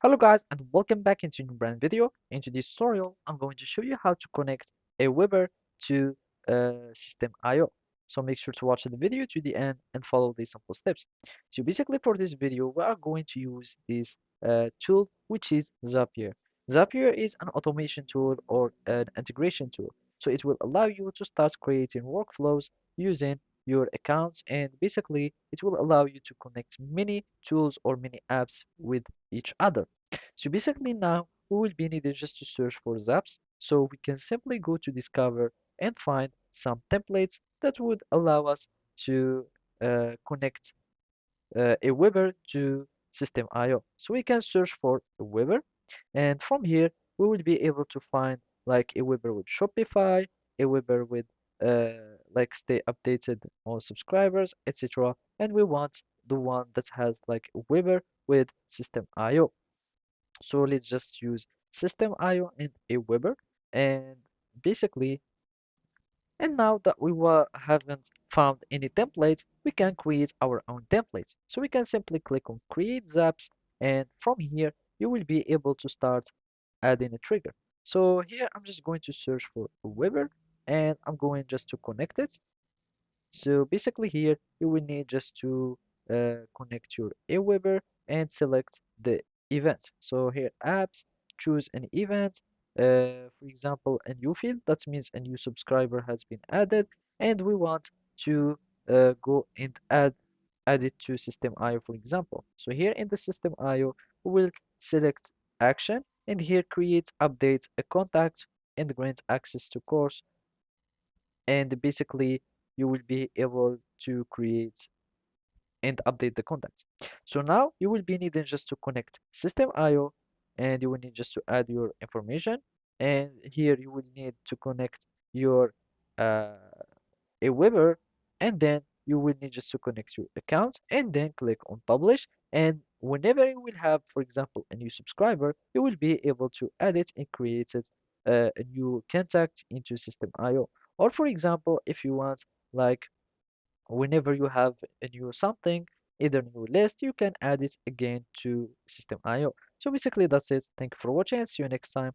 Hello guys and welcome back into a new brand video. In today's tutorial, I'm going to show you how to connect AWeber to System.io. So make sure to watch the video to the end and follow these simple steps. So basically for this video, we are going to use this tool which is Zapier. Zapier is an automation tool or an integration tool. So it will allow you to start creating workflows using your accounts, and basically it will allow you to connect many tools or many apps with each other. So basically now we will be needed just to search for Zaps. So we can simply go to Discover and find some templates that would allow us to connect AWeber to System.io. So we can search for AWeber, and from here we will be able to find like AWeber with Shopify, AWeber with like stay updated on subscribers, etc. And we want the one that has like AWeber with System.io. So let's just use System.io and AWeber, and basically, and now that haven't found any templates, we can create our own templates. So we can simply click on Create Zaps, and from here you will be able to start adding a trigger. So here I'm just going to search for AWeber, and I'm going just to connect it. So basically here you will need just to connect your AWeber and select the event. So here apps, choose an event. For example, a new field, that means a new subscriber has been added, and we want to go and add it to System.io, for example. So here in the System.io, we will select action, and here create, update a contact, and grant access to course, and basically you will be able to create and update the contacts. So now you will be needing just to connect System.io, and you will need just to add your information, and here you will need to connect your uh, AWeber, and then you will need just to connect your account and then click on publish, and whenever you will have, for example, a new subscriber, you will be able to add it and create it a new contact into System.io. Or for example, if you want, like, whenever you have a new something, either new list, you can add it again to System.io. So basically that's it. Thank you for watching and see you next time.